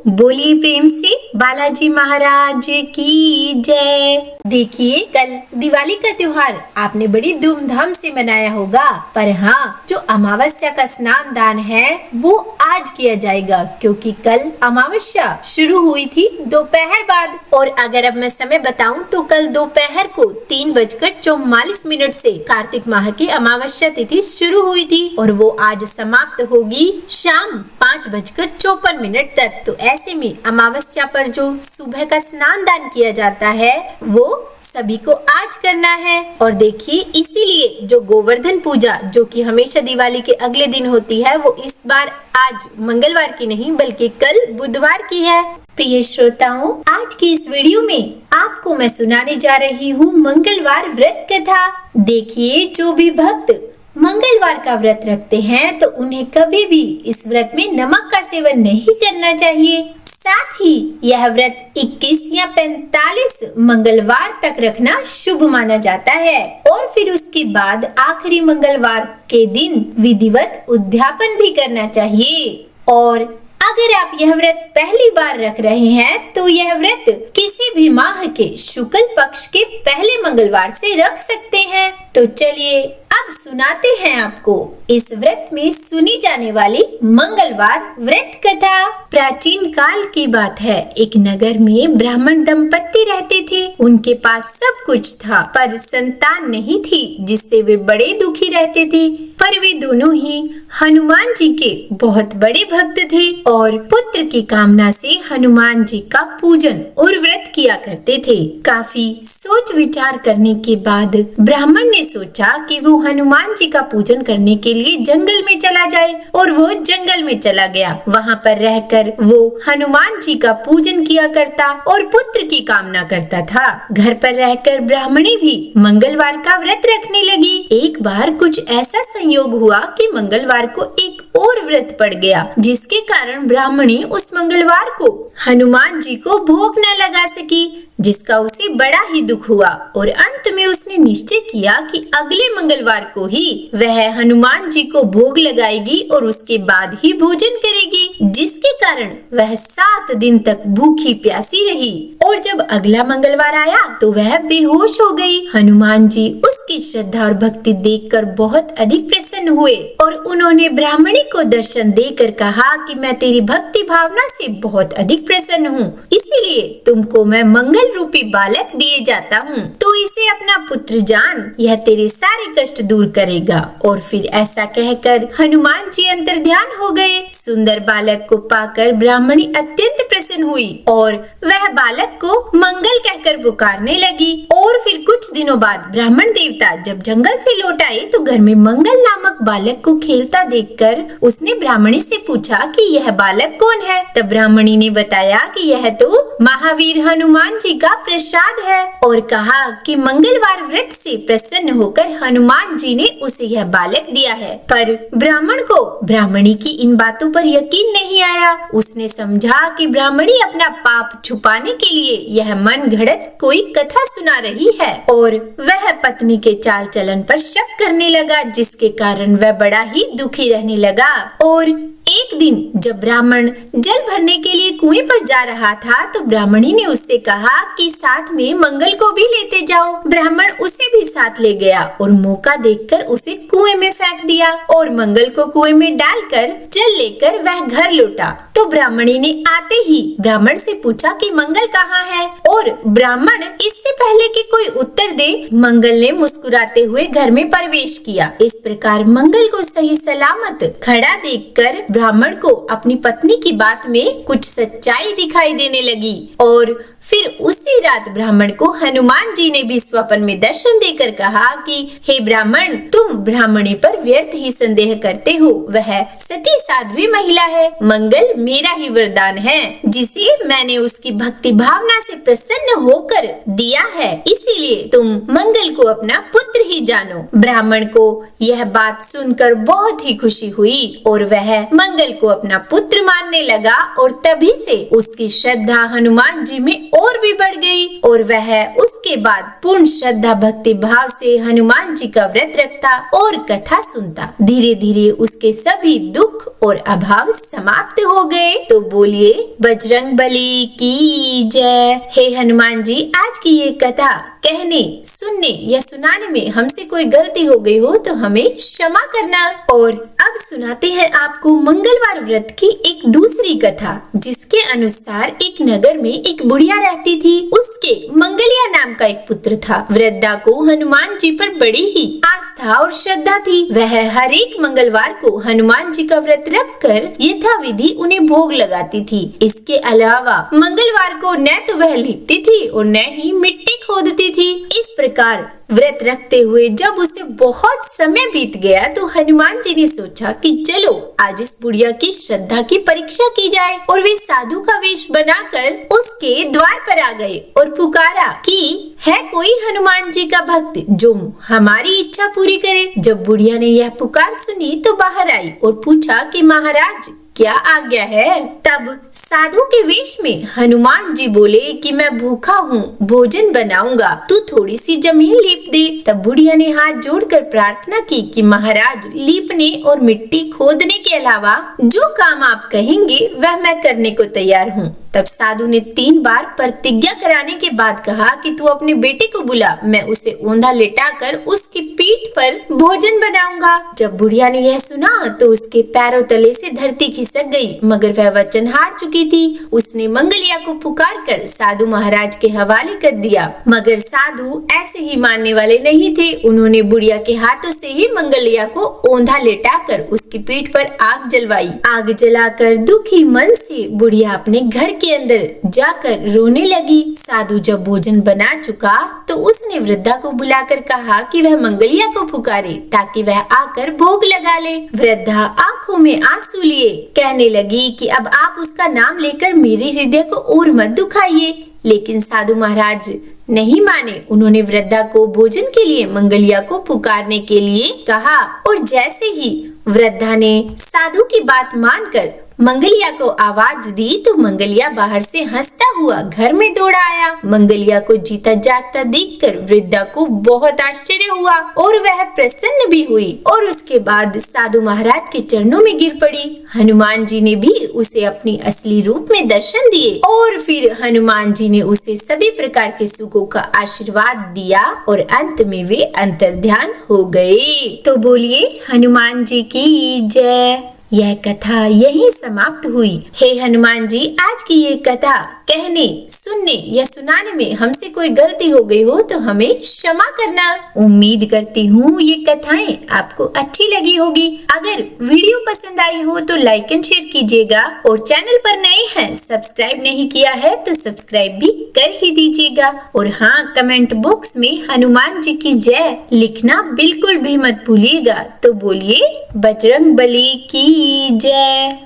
बोलिए प्रेम से बालाजी महाराज की जय। देखिए, कल दिवाली का त्योहार आपने बड़ी धूमधाम से मनाया होगा, पर हाँ, जो अमावस्या का स्नान दान है वो आज किया जाएगा, क्योंकि कल अमावस्या शुरू हुई थी दोपहर बाद। और अगर अब मैं समय बताऊं तो कल दोपहर को 3:44 से कार्तिक माह की अमावस्या तिथि शुरू हुई थी और वो आज समाप्त होगी शाम 5:54 तक। तो ऐसे में अमावस्या पर जो सुबह का स्नान दान किया जाता है वो सभी को आज करना है। और देखिए, इसीलिए जो गोवर्धन पूजा जो कि हमेशा दिवाली के अगले दिन होती है, वो इस बार आज मंगलवार की नहीं बल्कि कल बुधवार की है। प्रिय श्रोताओं, आज की इस वीडियो में आपको मैं सुनाने जा रही हूँ मंगलवार व्रत कथा। देखिए, जो भी भक्त मंगलवार का व्रत रखते हैं तो उन्हें कभी भी इस व्रत में नमक का सेवन नहीं करना चाहिए। साथ ही यह व्रत 21 या 45 मंगलवार तक रखना शुभ माना जाता है और फिर उसके बाद आखिरी मंगलवार के दिन विधिवत उद्यापन भी करना चाहिए। और अगर आप यह व्रत पहली बार रख रहे हैं तो यह व्रत किसी भी माह के शुक्ल पक्ष के पहले मंगलवार से रख सकते हैं। तो चलिए अब सुनाते हैं आपको इस व्रत में सुनी जाने वाली मंगलवार व्रत कथा। प्राचीन काल की बात है, एक नगर में ब्राह्मण दंपत्ति रहते थे। उनके पास सब कुछ था पर संतान नहीं थी, जिससे वे बड़े दुखी रहते थे। पर वे दोनों ही हनुमान जी के बहुत बड़े भक्त थे और पुत्र की कामना से हनुमान जी का पूजन और व्रत किया करते थे। काफी सोच विचार करने के बाद ब्राह्मण ने सोचा कि वो हनुमान जी का पूजन करने के लिए जंगल में चला जाए और वो जंगल में चला गया। वहाँ पर रहकर वो हनुमान जी का पूजन किया करता और पुत्र की कामना करता था। घर पर रहकर ब्राह्मणी भी मंगलवार का व्रत रखने लगी। एक बार कुछ ऐसा संयोग हुआ कि मंगलवार को एक और व्रत पड़ गया, जिसके कारण ब्राह्मणी उस मंगलवार को हनुमान जी को भोग न लगा सकी, जिसका उसे बड़ा ही दुख हुआ। और अंत में उसने निश्चय किया कि अगले मंगलवार को ही वह हनुमान जी को भोग लगाएगी और उसके बाद ही भोजन करेगी, जिसके कारण वह 7 दिन तक भूखी प्यासी रही। और जब अगला मंगलवार आया तो वह बेहोश हो गई। हनुमान जी उसकी श्रद्धा और भक्ति देखकर बहुत अधिक प्रसन्न हुए और उन्होंने ब्राह्मणी को दर्शन देकर कहा कि मैं तेरी भक्ति भावना से बहुत अधिक प्रसन्न हूँ, इसीलिए तुमको मैं मंगल रूपी बालक दिए जाता हूँ। तो इसे अपना पुत्र जान, यह तेरे सारे कष्ट दूर करेगा। और फिर ऐसा कहकर हनुमान जी अंतर्ध्यान हो गए। सुंदर बालक को पाकर ब्राह्मणी अत्यंत प्रसन्न हुई और वह बालक को मंगल कहकर पुकारने लगी। और फिर कुछ दिनों बाद ब्राह्मण देवता जब जंगल से लौट आए तो घर में मंगल नामक बालक को खेलता देखकर उसने ब्राह्मणी से पूछा कि यह बालक कौन है। तब ब्राह्मणी ने बताया कि यह तो महावीर हनुमान जी का प्रसाद है और कहा कि मंगलवार व्रत से प्रसन्न होकर हनुमान जी ने उसे यह बालक दिया है। पर ब्राह्मण को ब्राह्मणी की इन बातों पर यकीन नहीं आया। उसने समझा कि ब्राह्मणी अपना पाप छुपाने के लिए यह मन घड़त कोई कथा सुना रही है और वह पत्नी के चाल चलन पर शक करने लगा, जिसके कारण वह बड़ा ही दुखी रहने लगा। और एक दिन जब ब्राह्मण जल भरने के लिए कुएं पर जा रहा था तो ब्राह्मणी ने उससे कहा कि साथ में मंगल को भी लेते जाओ। ब्राह्मण उसे भी साथ ले गया और मौका देखकर उसे कुएं में फेंक दिया और मंगल को कुएं में डालकर जल लेकर वह घर लौटा। तो ब्राह्मणी ने आते ही ब्राह्मण से पूछा कि मंगल कहाँ है, और ब्राह्मण इससे पहले कि कोई उत्तर दे मंगल ने मुस्कुराते हुए घर में प्रवेश किया। इस प्रकार मंगल को सही सलामत खड़ा देखकर ब्राह्मण को अपनी पत्नी की बात में कुछ सच्चाई दिखाई देने लगी। और फिर उसी रात ब्राह्मण को हनुमान जी ने भी स्वप्न में दर्शन देकर कहा कि हे ब्राह्मण, तुम ब्राह्मणी पर व्यर्थ ही संदेह करते हो। वह सती साध्वी महिला है। मंगल मेरा ही वरदान है, जिसे मैंने उसकी भक्ति भावना से प्रसन्न होकर दिया है, इसीलिए तुम मंगल को अपना पुत्र ही जानो। ब्राह्मण को यह बात सुनकर बहुत ही खुशी हुई और वह मंगल को अपना पुत्र मानने लगा और तभी से उसकी श्रद्धा हनुमान जी में और भी बढ़ गई और वह उसके बाद पूर्ण श्रद्धा भक्ति भाव से हनुमान जी का व्रत रखता और कथा सुनता। धीरे धीरे उसके सभी दुख और अभाव समाप्त हो गए। तो बोलिए बजरंग बली की जय। हे हनुमान जी, आज की ये कथा कहने, सुनने या सुनाने में हमसे कोई गलती हो गई हो तो हमें क्षमा करना। और अब सुनाते हैं आपको मंगलवार व्रत की एक दूसरी कथा, जिसके अनुसार एक नगर में एक बुढ़िया रहती थी। उसके मंगलिया नाम का एक पुत्र था। वृद्धा को हनुमान जी पर बड़ी ही आस्था और श्रद्धा थी। वह हर एक मंगलवार को हनुमान जी का व्रत रख कर यथाविधि उन्हें भोग लगाती थी। इसके अलावा मंगलवार को न तो वह लिपती थी और न ही मिट्टी खोदती थी। इस प्रकार व्रत रखते हुए जब उसे बहुत समय बीत गया तो हनुमान जी ने सोचा कि चलो आज इस बुढ़िया की श्रद्धा की परीक्षा की जाए। और वे साधु का वेश बनाकर उसके द्वार पर आ गए और पुकारा कि है कोई हनुमान जी का भक्त जो हमारी इच्छा पूरी करे। जब बुढ़िया ने यह पुकार सुनी तो बाहर आई और पूछा कि महाराज क्या आज्ञा है। तब साधु के वेश में हनुमान जी बोले कि मैं भूखा हूँ, भोजन बनाऊंगा, तू थोड़ी सी जमीन लीप दे। तब बुढ़िया ने हाथ जोड़कर प्रार्थना की कि महाराज, लीपने और मिट्टी खोदने के अलावा जो काम आप कहेंगे वह मैं करने को तैयार हूँ। तब साधु ने 3 बार प्रतिज्ञा कराने के बाद कहा कि तू अपने बेटे को बुला, मैं उसे औंधा लेटाकर उसकी पीठ पर भोजन बनाऊंगा। जब बुढ़िया ने यह सुना तो उसके पैरों तले से धरती खिसक गई, मगर वह वचन हार चुकी थी। उसने मंगलिया को पुकार कर साधु महाराज के हवाले कर दिया, मगर साधु ऐसे ही मानने वाले नहीं थे। उन्होंने बुढ़िया के हाथों से ही मंगलिया को औंधा लेटाकर उसकी पीठ पर आग जलवाई। आग जलाकर दुखी मन से बुढ़िया अपने घर के अंदर जाकर रोने लगी। साधु जब भोजन बना चुका तो उसने वृद्धा को बुलाकर कहा कि वह मंगलिया को पुकारे ताकि वह आकर भोग लगा ले। वृद्धा आंखों में आंसू लिए कहने लगी कि अब आप उसका नाम लेकर मेरे हृदय को और मत दुखाइए। लेकिन साधु महाराज नहीं माने। उन्होंने वृद्धा को भोजन के लिए मंगलिया को पुकारने के लिए कहा और जैसे ही वृद्धा ने साधु की बात मानकर मंगलिया को आवाज दी तो मंगलिया बाहर से हंसता हुआ घर में दौड़ा आया। मंगलिया को जीता जागता देखकर वृद्धा को बहुत आश्चर्य हुआ और वह प्रसन्न भी हुई और उसके बाद साधु महाराज के चरणों में गिर पड़ी। हनुमान जी ने भी उसे अपनी असली रूप में दर्शन दिए और फिर हनुमान जी ने उसे सभी प्रकार के सुखों का आशीर्वाद दिया और अंत में वे अंतर्ध्यान हो गए। तो बोलिए हनुमान जी की जय। यह कथा यहीं समाप्त हुई। हे हनुमान जी, आज की ये कथा कहने, सुनने या सुनाने में हमसे कोई गलती हो गई हो तो हमें क्षमा करना। उम्मीद करती हूँ ये कथाएं आपको अच्छी लगी होगी। अगर वीडियो पसंद आई हो तो लाइक एंड शेयर कीजिएगा और चैनल पर नए हैं, सब्सक्राइब नहीं किया है तो सब्सक्राइब भी कर ही दीजिएगा। और हाँ, कमेंट बॉक्स में हनुमान जी की जय लिखना बिल्कुल भी मत भूलिएगा। तो बोलिए बजरंग बली की जय।